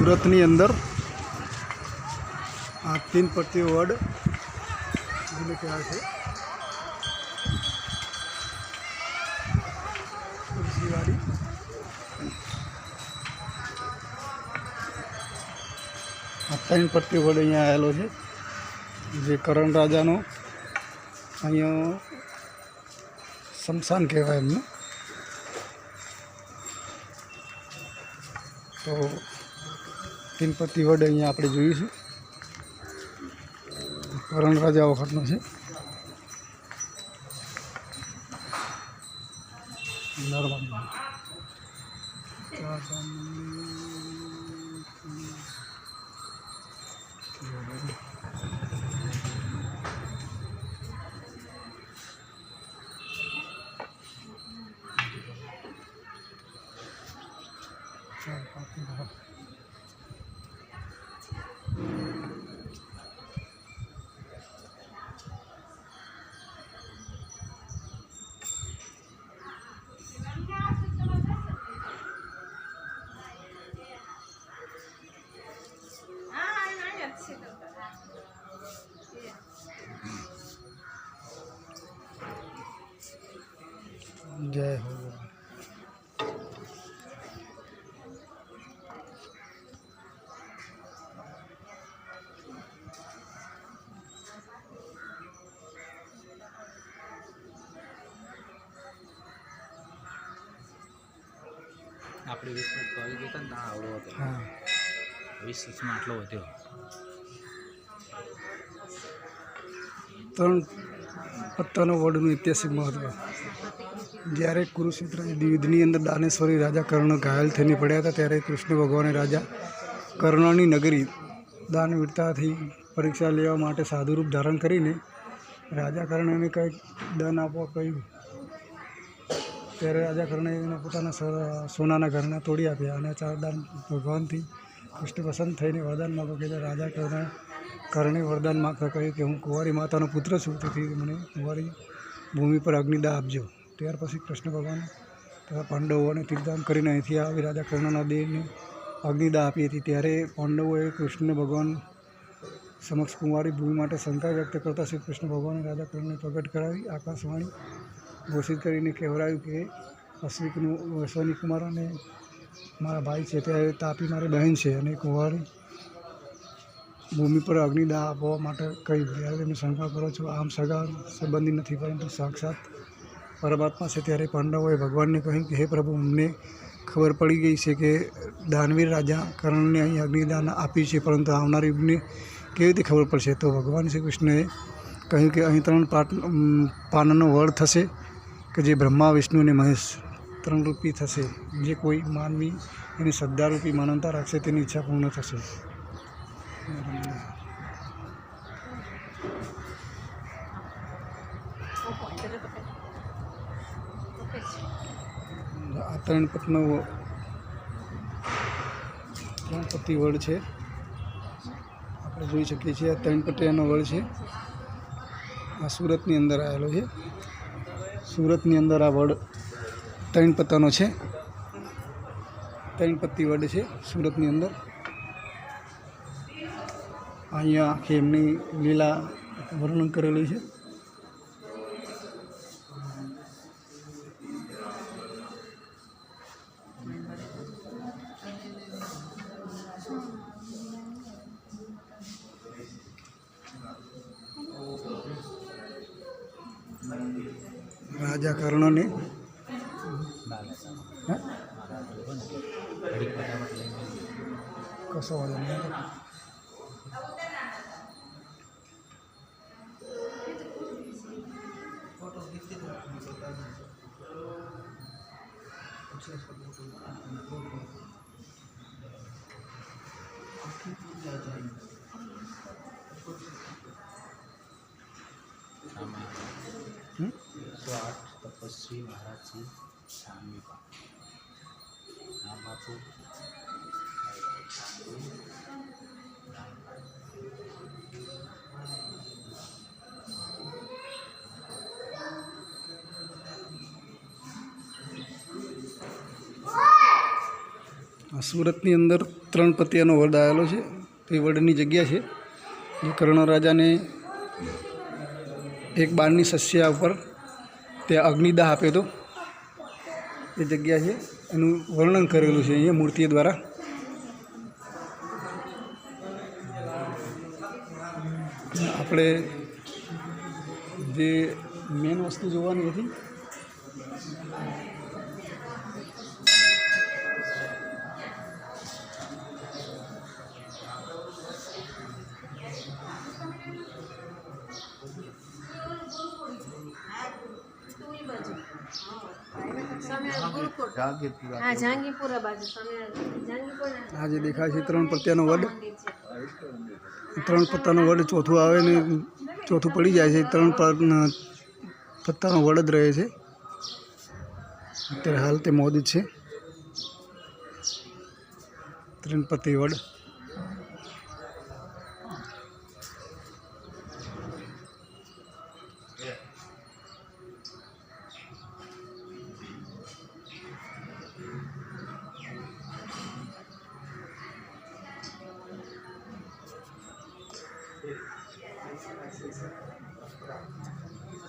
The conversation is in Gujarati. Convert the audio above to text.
સુરતની અંદર આ 3 પટ્ટી વડ જેને કહેવાય છે તુલસીવાડી। આ 3 પટ્ટી વડ અહીંયા આવેલો છે, જે કરણ રાજાનો અહીંયા શમશાન કહેવાય એમનું। તો 3 પટ્ટી વડ અહીંયા આપણે જોઈશું, કરણ રાજા વખતનો છે। નર્મદા जय हो। આપણે 20 મિનિટ તો આવી ગયા ને આવડો હતો। हाँ 20 આટલો વધ્યો। 3 પત્તાનો વડનું ઐતિહાસિક મહત્વ। જ્યારે કુરુક્ષેત્ર યુદ્ધની અંદર દાનેશ્વરી રાજા કર્ણ ઘાયલ થઈને પડ્યા હતા, ત્યારે કૃષ્ણ ભગવાને રાજા કર્ણની નગરી દાનવીરતાથી પરીક્ષા લેવા માટે સાધુરૂપ ધારણ કરીને રાજા કર્ણને કંઈક દાન આપવા કહ્યું। ત્યારે રાજા કર્ણએ એના પોતાના સોનાના ઘરના તોડી આપ્યા અને 4 દાન ભગવાનથી કૃષ્ણ પસંદ થઈને વરદાન માગો કે રાજા કર્ણે વરદાન માગતા કહ્યું કે હું કુંવારી માતાનો પુત્ર છું, તેથી મને કુંવારી ભૂમિ પર અગ્નિદાહ આપજો। ત્યાર પછી કૃષ્ણ ભગવાન તથા પાંડવોને તીર્થદાન કરીને અહીંથી આવી રાજા કર્ણના દેહને અગ્નિદાહ આપી હતી। ત્યારે પાંડવોએ કૃષ્ણ ભગવાન સમક્ષ કુંવારી ભૂમિ માટે શંકા વ્યક્ત કરતા શ્રી કૃષ્ણ ભગવાને રાજા કર્ણને પ્રગટ કરાવી આકાશવાણી ઘોષિત કરીને કહેવરાયું કે અશ્વિની કુમાર અને મારા ભાઈ છે, ત્યારે તાપી મારી બહેન છે અને કુંવારી ભૂમિ પર અગ્નિદાહ આપવા માટે કહ્યું। ત્યારે તમે શંકા કરો છો, આમ સગા સંબંધી નથી પરંતુ સાક્ષાત પરમાત્મા છે। ત્યારે પાંડવોએ ભગવાનને કહ્યું કે હે પ્રભુ, અમને ખબર પડી ગઈ છે કે દાનવીર રાજા કર્ણને અહીં અગ્નિદાન આપ્યું છે, પરંતુ આવનારી યુગને કેવી રીતે ખબર પડશે? તો ભગવાન શ્રી કૃષ્ણએ કહ્યું કે અહીં 3 પાનનો વડ થશે કે જે બ્રહ્મા વિષ્ણુ અને મહેશ 3 રૂપી થશે। જે કોઈ માનવી એની શ્રદ્ધારૂપી માનવતા રાખશે તેની ઈચ્છા પૂર્ણ થશે। આ 3 પત્તી વડ છે, આપણે જોઈ શકીએ છીએ। આ 3 પટ્ટીનો વડ છે, આ સુરતની અંદર આવેલો છે। સુરતની અંદર આ વડ 3 પત્તાનો છે, 3 પત્તી વડ છે સુરતની અંદર। અહીંયા આખી એમની લીલા વર્ણન કરેલું છે। રાજા કર્ણને કશો વાંધો નહીં। तपस्वी महाराज जी शामी का नाम बापू સુરતની અંદર 3 પતિયાનો વડ આવેલો છે. તે વડની જગ્યા છે જે કર્ણ રાજાને એક બાણની સસ્યા ઉપર ત્યાં અગ્નિદાહ આપ્યો હતો. એ જગ્યા છે, એનું વર્ણન કરેલું છે અહીંયા મૂર્તિઓ દ્વારા. આપણે જે મેન વસ્તુ જોવાની હતી આ જે દેખાય છે 3 પત્તાનો વડ. 3 પત્તાનો વડ ચોથું આવે ને ચોથું પડી જાય છે. 3 પત્તાનો વડ જ રહે છે. અત્યારે હાલ તે મોજૂદ છે 3 પત્તી વડ.